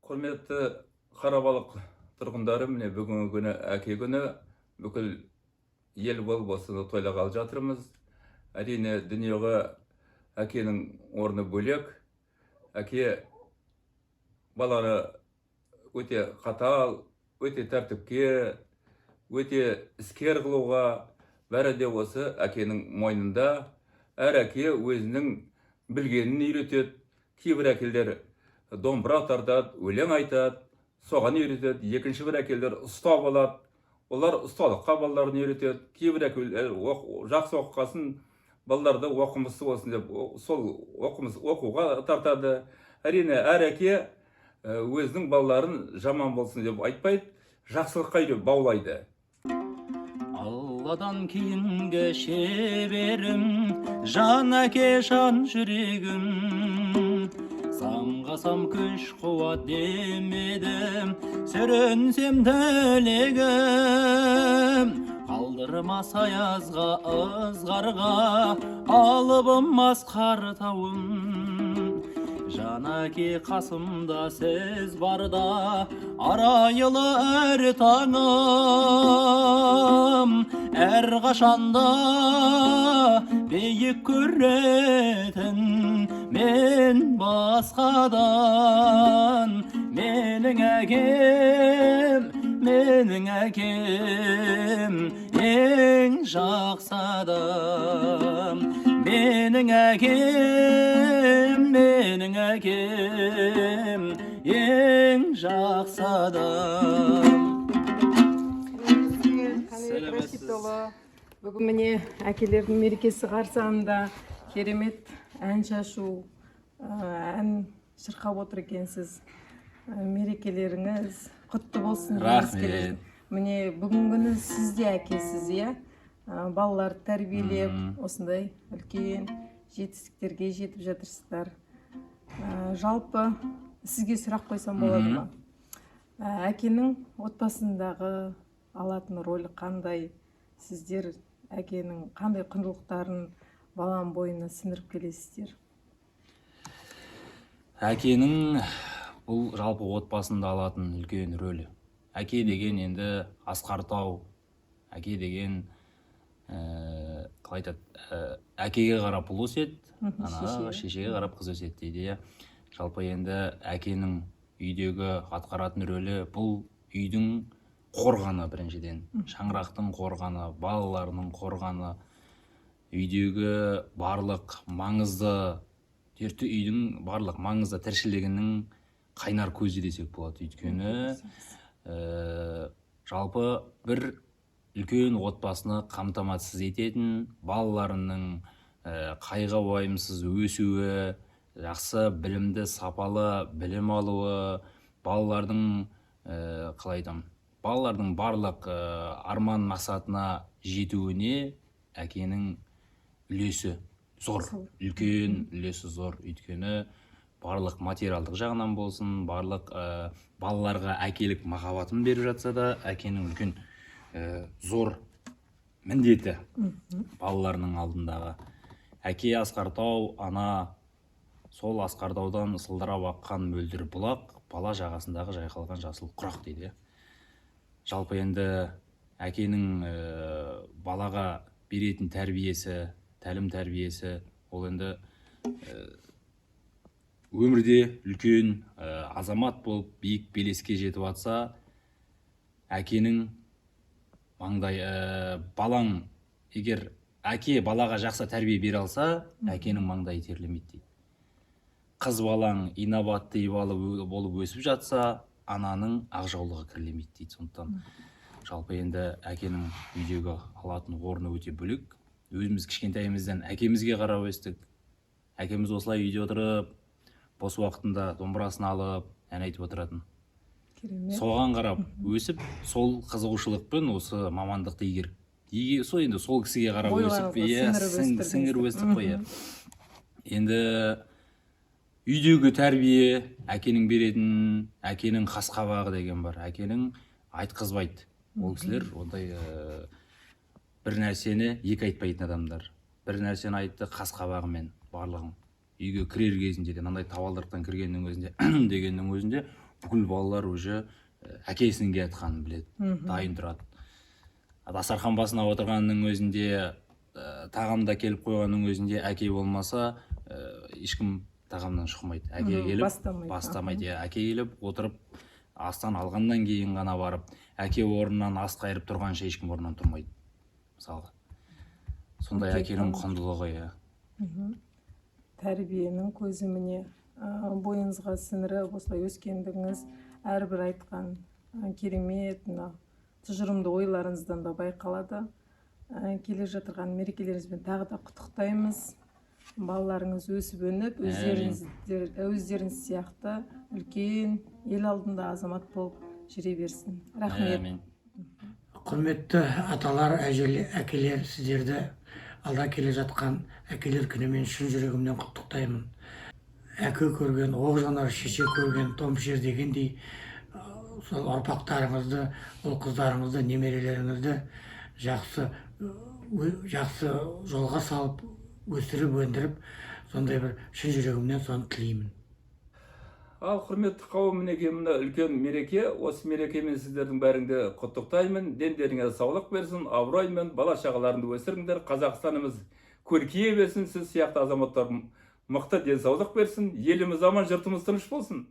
Құрметті Қарабалық тұрғындары, міне бүгінгі күні әке күні, бүкіл ел болып осыны тойлағалы жатырмыз. Әрине дүниеге әкенің орны бөлек. Әке баланы өте қатал, өте тәртіпке, өте іскер қылуға, бәрі де осы әкенің мойнында. Әр әке өзінің білгенін үйретеді. Кейбір әкелер домбыра тартады, өлең айтады, соған үйретеді. Екінші бір әкелер ұстап алады, олар ұсталыққа балаларын үйретеді. Кейбір әкелер жақсы оқығасын, балаларды оқымысы болсын деп, сол оқуға тартады. Әрине әр әке өзінің балаларын жаман болсын деп айтпайды, жақсылыққа баулайды. Алладан кейінгі шеберім, жан әке жан жүрегім. Самғасам күш қуат демедім, сүрінсем тілегім. Қалдырмас аязға, ызғарға, алыбымас қартауым. Жан әке қасымда сіз барда, арайлы әр таңым. Әр қашанда бейік көретін мен басқадан. Менің әкем ең жақсы адам. Менің әкем ең жақсы адам. Бүгін міне әкелердің мерекесі қарсаңында керемет ән шашу, ән шырқап отыр екенсіз. Мерекелеріңіз құтты болсын. Рахмет. Міне бүгін күні сіз де әкесіз, балаларды тәрбиелеп, осындай үлкен жетістіктерге жетіп жатырсыздар. Жалпы сізге сұрақ қойсам болады ма? Әкенің отбасындағы алатын рөлі қандай? Сіздер әкенің қандай құндылықтарын баланың бойына сіңіріп келесіздер? Әкенің бұл жалпы отбасында алатын үлкен рөлі. Әке деген енді асқар-тау, әке деген қалай айтады, әкеге қарап ұл өседі, шешеге қарап қыз өседі дейді. Жалпы енді әкенің үйдегі атқаратын рөлі бұл үйдің қорғаны біріншіден. Шаңырақтың қорғаны, балаларының қорғаны, үйдегі барлық маңызды, үйдің барлық маңызды тіршілігінің қайнар көзі десек болады. Өйткені жалпы бір үлкен отбасыны қамтамасыз ететін, балаларының қайғы уайымсыз өсуі, жақсы білімді, сапалы білім алуы, балалардың барлық арман мақсатына жетуіне әкенің үлесі зор, үлкен үлесі зор. Өйткені барлық материалдық жағынан болсын, барлық балаларға әкелік махаббатын беріп жатса да, әкенің үлкен зор міндеті балаларының алдындағы. Әке асқар-тау, ана сол асқар-таудан сылдырап аққан мөлдір бұлақ, бала жағасындағы жайқалған жасыл құрақ дейді. Жалпы енді әкенің балаға беретін тәрбиесі, тәлім тәрбиесі, ол енді өмірде үлкен азамат болып биік белеске жетіп атса, әкенің балаң, егер әке балаға жақсы тәрбие бере алса, әкенің маңдайы терлемейді дейді. Қыз балаң инабатты болып өсіп жатса, ананың ақжаулығы кірлемейді дейді. Сондықтан жалпы енді әкенің үйдегі алатын орны өте бөлек. Өзіміз кішкентайымыздан әкемізге қарап өстік. Әкеміз осылай үйде отырып, бос уақытында домбырасын алып, ән айтып отыратын. Соған қарап өсіп, сол қызығушылықпен осы мамандықты сол кісіге қарап өсіп, сіңіріп өстік қой. Енді үйдегі тәрбие, әкенің беретін, әкенің қас қабағы деген бар. Әкенің айтқызбайды. Ол кісілер ондай бір нәрсені екі айтпайтын адамдар. Бір нәрсені айтты қас қабағымен барлығын. Үйге кірер кезінде де, мынандай табалдырықтан кіргеннің өзінде дегеннің өзінде бүкіл балалар уже әкесінің келе жатқанын біледі, дайын тұрады. Дастархан басына отырғанның өзінде, тағамда келіп қойғанның өзінде әке болмаса, ешкім тағамнан шықмайды. Әке келіп бастамайды. Әке келіп отырып, астан алғаннан кейін ғана барып, әке орнынан ас қайырып тұрғанша ешкім орнынан тұрмайды. Мысалға. Сондай әкенің құндылығы. Тәрбиенің көзі міне бойыңызға сіңіріп, осылай өскендігіңіз, әрбір айтқан керемет, тұжырымды ойларыңыздан да байқалады. Келе жатырған мерекелеріңізбен тағы да құттықтаймыз. Балаларыңыз өсіп өніп, өздеріңіз сияқты үлкен ел алдында азамат болып жүре берсін. Рахмет. Құрметті аталар, әкелер, сіздерді алда келе жатқан әкелер күнімен шын жүрегімнен құттықтаймын. Әке көрген, оқ жанар, шеше көрген, томшер дегендей, сол ұрпақтарыңызды, ол қыздарыңызды, немерелеріңізді жақсы жолға салып, өсіріп, өндіріп, сондай бір шын жүрегімнен соны тілеймін. Ал құрметті қауым, мінекей мына үлкен мереке, осы мерекемен сіздердің бәріңді құттықтаймын. Дендеріңе саулық берсін, абыроймен бала шағаларыңды өсіріңдер. Қазақстанымыз көркейе берсін, сіз сияқты азаматтар мықты денсаулық берсін. Еліміз аман, жұртымыз тыныш болсын.